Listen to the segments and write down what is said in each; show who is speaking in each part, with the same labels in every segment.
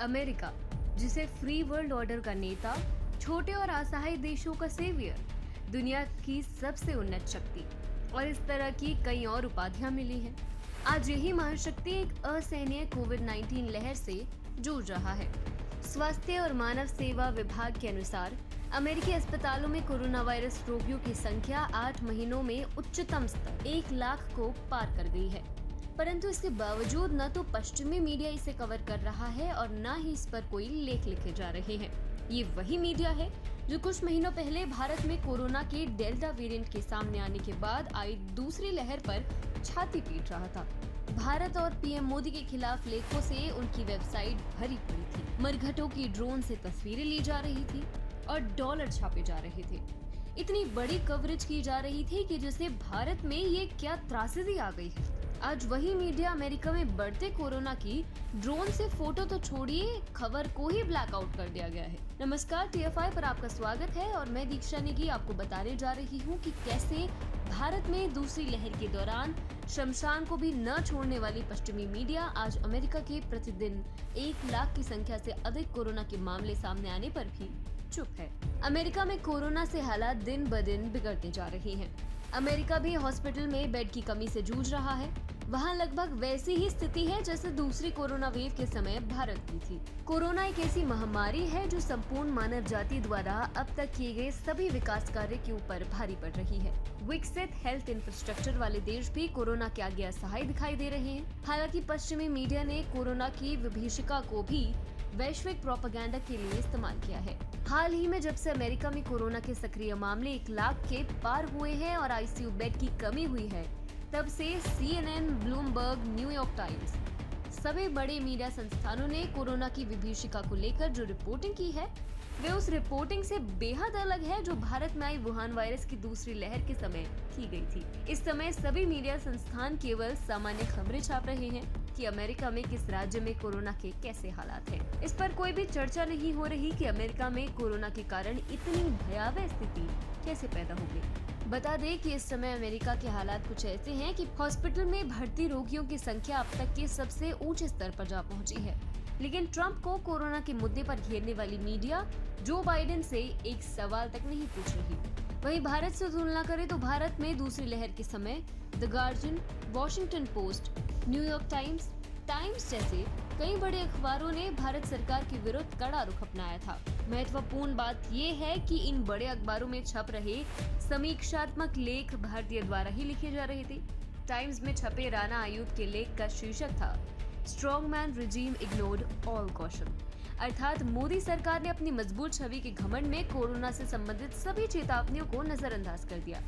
Speaker 1: America, जिसे free world order का नेता, छोटे और असहाय देशों का सेवियर, दुनिया की सबसे उन्नत शक्ति और इस तरह की कई और उपाधियां मिली हैं। आज यही महाशक्ति एक असहनीय कोविड-19 लहर से जूझ रहा है। स्वास्थ्य और मानव सेवा विभाग के अनुसार अमेरिकी अस्पतालों में कोरोना वायरस रोगियों की संख्या 8 महीनों में उच्चतम स्तर 1 लाख को पार कर गई है। परंतु इसके बावजूद न तो पश्चिमी मीडिया इसे कवर कर रहा है और न ही इस पर कोई लेख लिखे जा रहे हैं। ये वही मीडिया है जो कुछ महीनों पहले भारत में कोरोना के डेल्टा वेरिएंट के सामने आने के बाद आई दूसरी लहर पर छाती पीट रहा था। भारत और पीएम मोदी के खिलाफ लेखों से उनकी वेबसाइट भरी पड़ी थी। मरघटों की ड्रोन से तस्वीरें ली जा रही थी और डॉलर छापे जा रहे थे। इतनी बड़ी कवरेज की जा रही थी कि जैसे भारत में ये क्या त्रासदी आ गई है। आज वही मीडिया अमेरिका में बढ़ते कोरोना की ड्रोन से फोटो तो छोड़िए, खबर को ही ब्लैकआउट कर दिया गया है। नमस्कार, TFI पर आपका स्वागत है और मैं दीक्षा नेगी आपको बताने जा रही हूँ कि कैसे भारत में दूसरी लहर के दौरान शमशान को भी न छोड़ने वाली पश्चिमी मीडिया आज अमेरिका के प्रतिदिन 1 लाख की संख्या से अधिक कोरोना के मामले सामने आने पर भी चुप है। अमेरिका में कोरोना से हालात दिन ब दिन बिगड़ते जा रहे हैं। अमेरिका भी हॉस्पिटल में बेड की कमी से जूझ रहा है। वहाँ लगभग वैसी ही स्थिति है जैसे दूसरी कोरोना वेव के समय भारत की थी। कोरोना एक ऐसी महामारी है जो संपूर्ण मानव जाति द्वारा अब तक किए गए सभी विकास कार्य के ऊपर भारी पड़ रही है। विकसित हेल्थ इंफ्रास्ट्रक्चर वाले देश भी कोरोना के आगे असहाय दिखाई दे रहे हैं। हालांकि पश्चिमी मीडिया ने कोरोना की विभीषिका को भी वैश्विक प्रोपेगेंडा के लिए इस्तेमाल किया है। हाल ही में जब से अमेरिका में कोरोना के सक्रिय मामले 1 लाख के पार हुए हैं और आईसीयू बेड की कमी हुई है, तब से CNN, ब्लूमबर्ग, न्यूयॉर्क टाइम्स सभी बड़े मीडिया संस्थानों ने कोरोना की विभीषिका को लेकर जो रिपोर्टिंग की है वे उस रिपोर्टिंग से बेहद अलग है जो भारत में आई वुहान वायरस की दूसरी लहर के समय की गई थी। इस समय सभी मीडिया संस्थान केवल सामान्य खबरें छाप रहे हैं कि अमेरिका में किस राज्य में कोरोना के कैसे हालात हैं। इस पर कोई भी चर्चा नहीं हो रही कि अमेरिका में कोरोना के कारण इतनी भयावह स्थिति कैसे पैदा हो गई। बता दें कि इस समय अमेरिका के हालात कुछ ऐसे हैं कि हॉस्पिटल में भर्ती रोगियों की संख्या अब तक के सबसे ऊंचे स्तर पर जा पहुंची है। लेकिन ट्रंप को कोरोना के मुद्दे पर घेरने वाली मीडिया जो बाइडेन से एक सवाल तक नहीं पूछ रही। वहीं भारत से तुलना करें तो भारत में दूसरी लहर के समय the guardian, Washington post, New York times जैसे कई बड़े अखबारों ने भारत सरकार के विरुद्ध कड़ा रुख अपनाया था। महत्वपूर्ण बात ये है कि इन बड़े अखबारों में छप रहे समीक्षात्मक लेख भारतीय द्वारा ही लिखे जा रहे थे। टाइम्स में छपे राणा अयूब के लेख का शीर्षक था strongman regime ignored all caution, अर्थात मोदी सरकार ने अपनी मजबूत छवि के घमंड में कोरोना से संबंधित सभी चेतावनियों को नजरअंदाज कर दिया।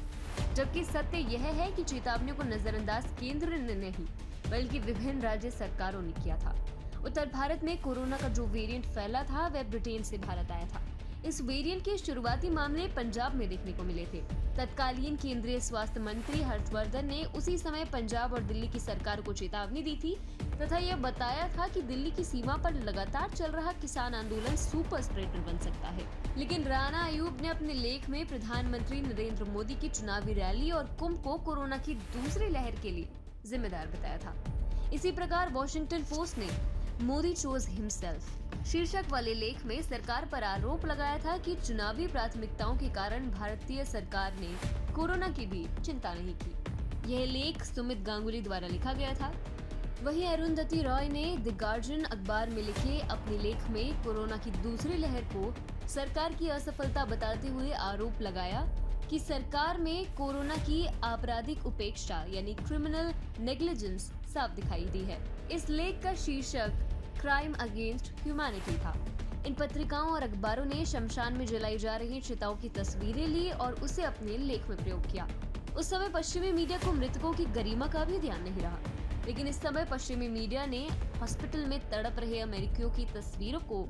Speaker 1: जबकि सत्य यह है कि चेतावनियों को नजरअंदाज केंद्र ने नहीं बल्कि विभिन्न राज्य सरकारों ने किया था। उत्तर भारत में कोरोना का जो वेरिएंट फैला था वह ब्रिटेन से भारत आया था। इस वेरिएंट के शुरुआती मामले पंजाब में देखने को मिले थे। तत्कालीन केंद्रीय स्वास्थ्य मंत्री हर्षवर्धन ने उसी समय पंजाब और दिल्ली की सरकार को चेतावनी दी थी तथा यह बताया था कि दिल्ली की सीमा पर लगातार चल रहा किसान आंदोलन सुपर स्प्रेडर बन सकता है। लेकिन राणा अयूब ने अपने लेख में प्रधानमंत्री नरेंद्र मोदी की चुनावी रैली और कुंभ को कोरोना की दूसरी लहर के लिए जिम्मेदार बताया था। इसी प्रकार वॉशिंगटन पोस्ट ने मोदी चोज हिमसेल्फ शीर्षक वाले लेख में सरकार पर आरोप लगाया था कि चुनावी प्राथमिकताओं के कारण भारतीय सरकार ने कोरोना की भी चिंता नहीं की। यह लेख सुमित गांगुली द्वारा लिखा गया था। वहीं अरुंधति रॉय ने द गार्जियन अखबार में लिखे अपने लेख में कोरोना की दूसरी लहर को सरकार की असफलता बताते हुए आरोप लगाया कि सरकार में कोरोना की आपराधिक उपेक्षा यानी क्रिमिनल नेग्लिजेंस साफ दिखाई दी है। इस लेख का शीर्षक क्राइम अगेंस्ट ह्यूमैनिटी था। इन पत्रिकाओं और अखबारों ने शमशान में जलाई जा रही चिताओं की तस्वीरें ली और उसे अपने लेख में प्रयोग किया। उस समय पश्चिमी मीडिया को मृतकों की गरिमा का भी ध्यान नहीं रहा, लेकिन इस समय पश्चिमी मीडिया ने हॉस्पिटल में तड़प रहे अमेरिकियों की तस्वीरों को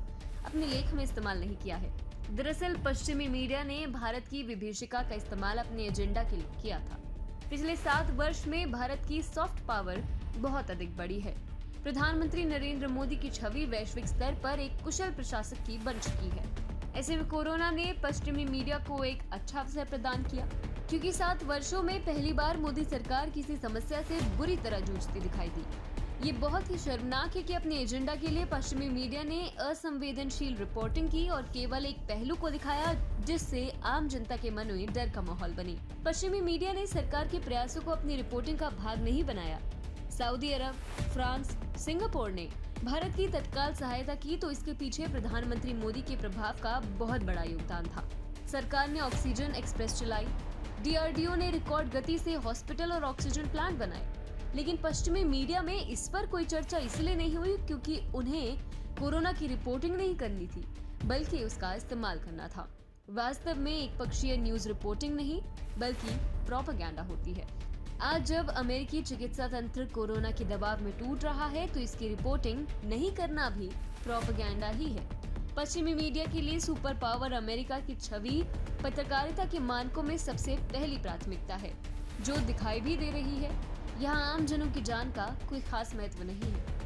Speaker 1: अपने लेख में इस्तेमाल नहीं किया है। दरअसल पश्चिमी मीडिया ने भारत की विभीषिका का इस्तेमाल अपने एजेंडा के लिए किया था। पिछले 7 वर्ष में भारत की सॉफ्ट पावर बहुत अधिक बढ़ी है। प्रधानमंत्री नरेंद्र मोदी की छवि वैश्विक स्तर पर एक कुशल प्रशासक की बन चुकी है। ऐसे में कोरोना ने पश्चिमी मीडिया को एक अच्छा अवसर प्रदान किया, क्योंकि 7 वर्षों में पहली बार मोदी सरकार किसी समस्या से बुरी तरह जूझती दिखाई दी। ये बहुत ही शर्मनाक है कि अपने एजेंडा के लिए पश्चिमी मीडिया ने असंवेदनशील रिपोर्टिंग की और केवल एक पहलू को दिखाया, जिससे आम जनता के मन में डर का माहौल बनी। पश्चिमी मीडिया ने सरकार के प्रयासों को अपनी रिपोर्टिंग का भाग नहीं बनाया। सऊदी अरब, फ्रांस, सिंगापुर ने भारत की तत्काल सहायता की तो इसके पीछे प्रधानमंत्री मोदी के प्रभाव का बहुत बड़ा योगदान था। सरकार ने ऑक्सीजन एक्सप्रेस चलाई, DRDO ने रिकॉर्ड गति से हॉस्पिटल और ऑक्सीजन प्लांट बनाए, लेकिन पश्चिमी मीडिया में इस पर कोई चर्चा इसलिए नहीं हुई क्योंकि उन्हें कोरोना की रिपोर्टिंग नहीं करनी थी, बल्कि उसका इस्तेमाल करना था। वास्तव में एक पक्षीय न्यूज रिपोर्टिंग नहीं, बल्कि प्रोपेगेंडा होती है। आज जब अमेरिकी चिकित्सा तंत्र कोरोना के दबाव में टूट रहा है, तो इसकी रिपोर्टिंग नहीं करना भी प्रोपेगेंडा ही है। पश्चिमी मीडिया के लिए सुपर पावर अमेरिका की छवि पत्रकारिता के मानकों में सबसे पहली प्राथमिकता है, जो दिखाई भी दे रही है। यहाँ आम जनों की जान का कोई खास महत्व नहीं है।